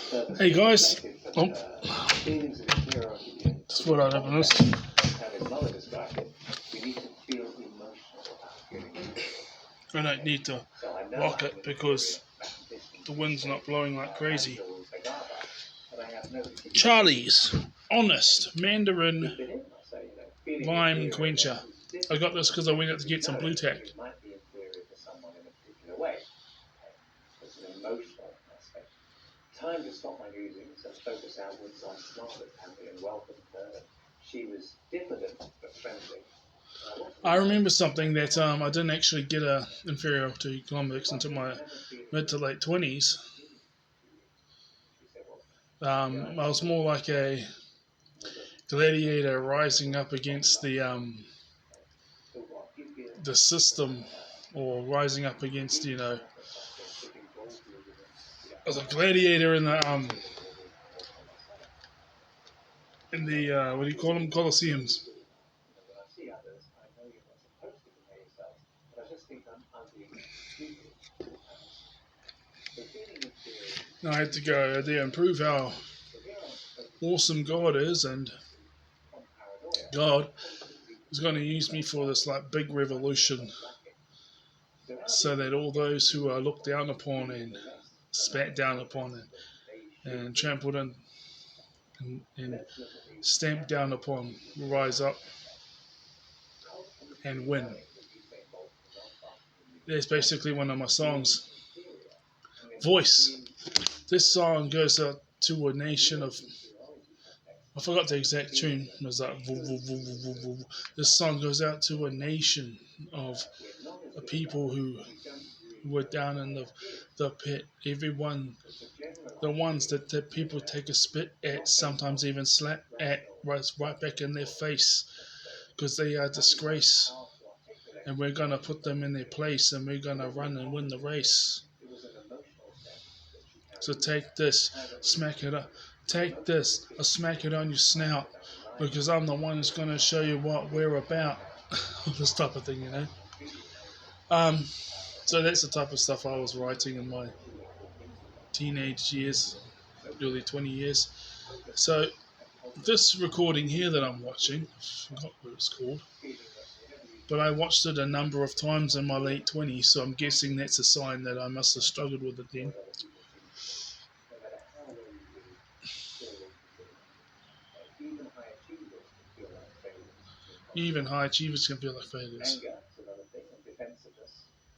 Hey guys, just thought I'd open this. I don't need to lock it because the wind's not blowing like crazy. Charlie's Honest Mandarin Lime Quencher. I got this because I went out to get some Blue Tack. Time to stop my musings and focus outwards. I smiled at Tammy and welcomed her. She was diffident but friendly. I remember something that I didn't actually get a inferior to economics until my mid to late 20s. I was more like a gladiator rising up against the system, or rising up against, as a gladiator in the what do you call them, Colosseums. I had to go there and prove how awesome God is, and God is going to use me for this big revolution, so that all those who are looked down upon and spat down upon and trampled and stamped down upon will rise up and win. That's basically one of my songs. Voice. This song goes out to a nation of, I forgot the exact tune. It was like, this song goes out to a nation of people who were down in the pit. Everyone, the ones that people take a spit at, sometimes even slap at, right back in their face, because they are a disgrace. And we're going to put them in their place, and we're going to run and win the race. So take this, smack it up. Take this, I'll smack it on your snout, because I'm the one who's going to show you what we're about. This type of thing, So that's the type of stuff I was writing in my teenage years, early 20 years. So this recording here that I'm watching, I forgot what it's called, but I watched it a number of times in my late 20s, so I'm guessing that's a sign that I must have struggled with it then. Even high achievers can feel like failures.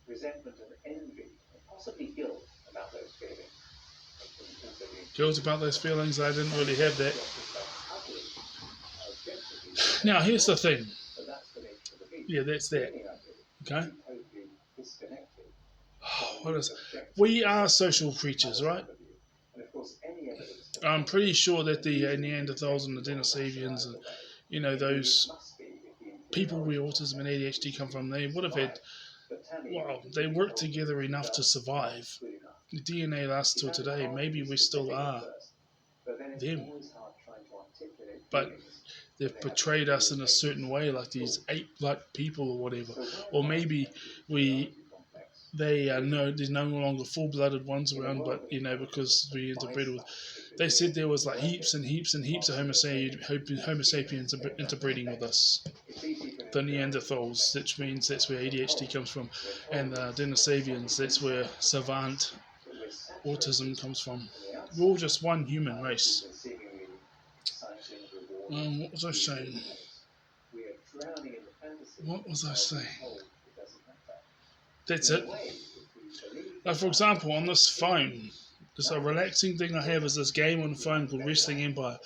Resentment and envy, and possibly guilt about those feelings. Guilt about those feelings? I didn't really have that. Now, here's the thing. Yeah, that's that. Okay? What is it? We are social creatures, right? I'm pretty sure that the Neanderthals and the Denisovians and, those people where autism and ADHD come from, they would have had, they worked together enough to survive. The DNA lasts till today. Maybe we still are them, but they've portrayed us in a certain way, like these ape-like people or whatever. Or maybe there's no longer full-blooded ones around, but because we interbred with. They said there was heaps and heaps and heaps of Homo sapiens interbreeding with us. The Neanderthals, which means that's where ADHD comes from, and the Denisovians, that's where savant autism comes from. We're all just one human race. What was I saying? That's it. For example, on this phone, there's a relaxing thing I have is this game on the phone called Wrestling Empire.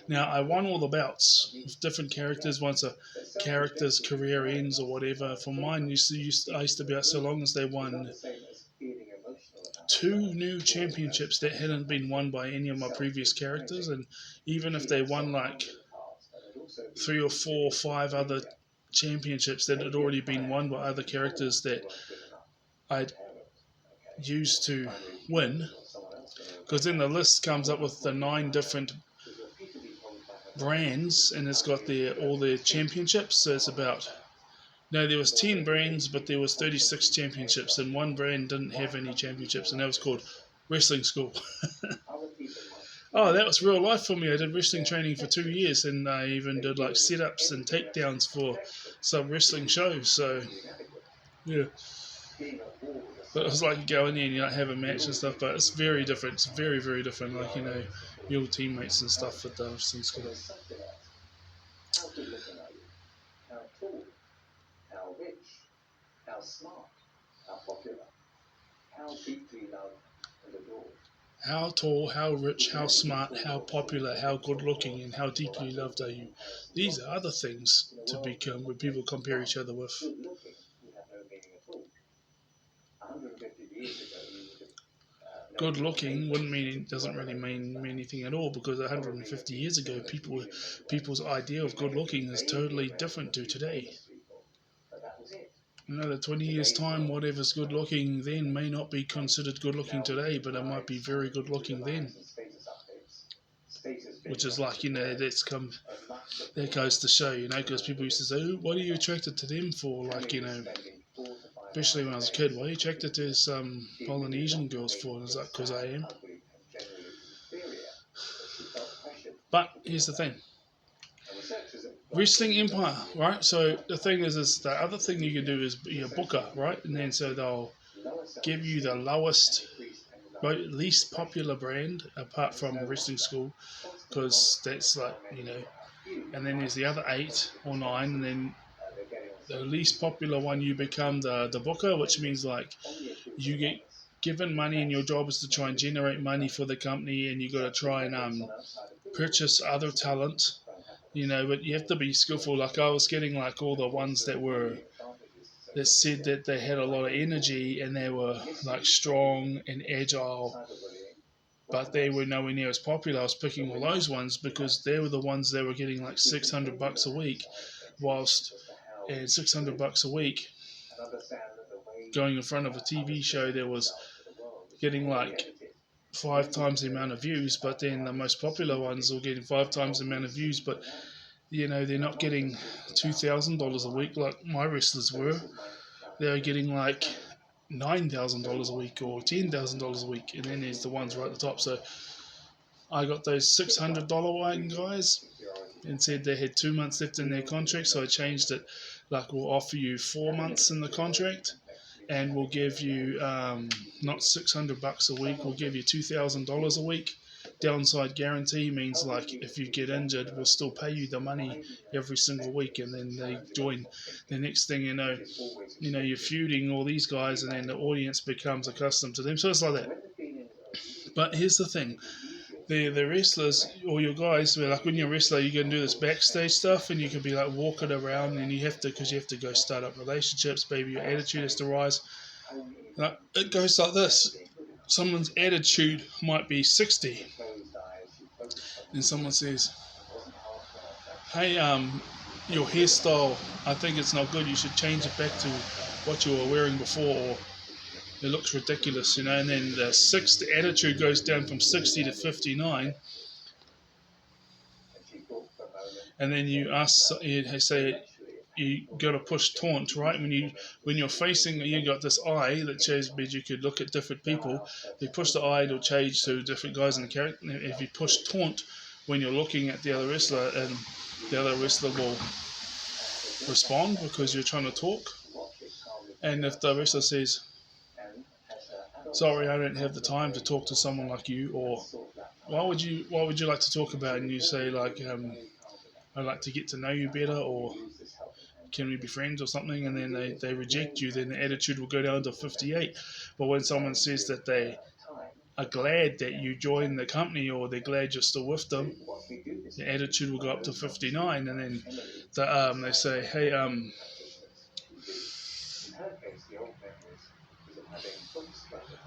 Now, I won all the bouts with different characters once a character's career ends or whatever. For mine, I used to be out so long as they won 2 new championships that hadn't been won by any of my previous characters, and even if they won 3 or 4 or 5 other championships that had already been won by other characters that I'd used to win, because then the list comes up with the 9 different brands, and it's got all their championships. So it's there was 10 brands, but there was 36 championships, and one brand didn't have any championships, and that was called Wrestling School. Oh, that was real life for me. I did wrestling training for 2 years, and I even did like sit-ups and takedowns for some wrestling shows. So yeah, but it was like you go in there and you like have a match and stuff. But it's very different. It's very very different. Like your teammates and stuff at the wrestling school. How tall, how rich, how smart, how popular, how good looking, and how deeply loved are you? These are other things to become when people compare each other with. Good looking wouldn't mean doesn't really mean anything at all because 150 years ago people's idea of good looking is totally different to today. Another 20 years time, whatever's good looking then may not be considered good looking today, but it might be very good looking then. Which is like that goes to show, because people used to say, "Oh, what are you attracted to them for?" Like, especially when I was a kid, why are you attracted to some Polynesian girls for? And it's like, because I am. But here's the thing. Wrestling Empire, right? So the thing is the other thing you can do is be a booker, right? And then so they'll give you the least popular brand apart from wrestling school, because that's like, and then there's the other 8 or 9, and then the least popular one you become the booker, which means like you get given money and your job is to try and generate money for the company, and you got to try and purchase other talent, but you have to be skillful. Like I was getting like all the ones that said that they had a lot of energy and they were like strong and agile, but they were nowhere near as popular. I was picking all those ones because they were the ones that were getting like $600 a week, whilst and $600 a week going in front of a TV show that was getting like 5 times the amount of views, but then the most popular ones are getting 5 times the amount of views, but they're not getting $2,000 a week like my wrestlers were. They're getting like $9,000 a week or $10,000 a week, and then there's the ones right at the top. So I got those $600 one guys and said they had 2 months left in their contract, so I changed it. Like, we'll offer you 4 months in the contract, and we'll give you not $600 a week. We'll give you $2,000 a week. Downside guarantee means like if you get injured, we'll still pay you the money every single week. And then they join. The next thing you're feuding all these guys, and then the audience becomes accustomed to them. So it's like that. But here's the thing. The wrestlers or your guys, where like when you're a wrestler, you can do this backstage stuff, and you can be like walking around, and you have to go start up relationships. Maybe your attitude has to rise. Like, it goes like this: someone's attitude might be 60, and someone says, "Hey, your hairstyle, I think it's not good. You should change it back to what you were wearing before, or it looks ridiculous, And then the attitude goes down from 60 to 59. And then you say you got to push taunt, right? When you're facing, you got this eye that shows you could look at different people. If you push the eye, it'll change to different guys in the character. If you push taunt when you're looking at the other wrestler, and the other wrestler will respond because you're trying to talk. And if the wrestler says, "Sorry, I don't have the time to talk to someone like you," or what would you like to talk about? And you say like, "I'd like to get to know you better," or "Can we be friends," or something, and then they reject you, then the attitude will go down to 58. But when someone says that they are glad that you joined the company, or they're glad you're still with them, the attitude will go up to 59. And then they say, "Hey,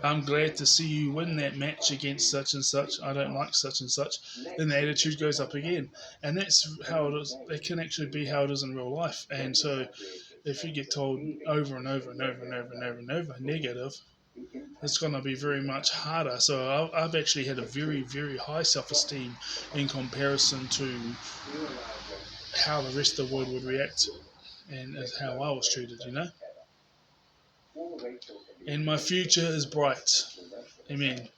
I'm glad to see you win that match against such and such. I don't like such and such." Then the attitude goes up again. And that's how it is. It can actually be how it is in real life. And so if you get told over and over and over and over and over and over negative, it's going to be very much harder. So I've actually had a very, very high self-esteem in comparison to how the rest of the world would react, and how I was treated, And my future is bright. Amen.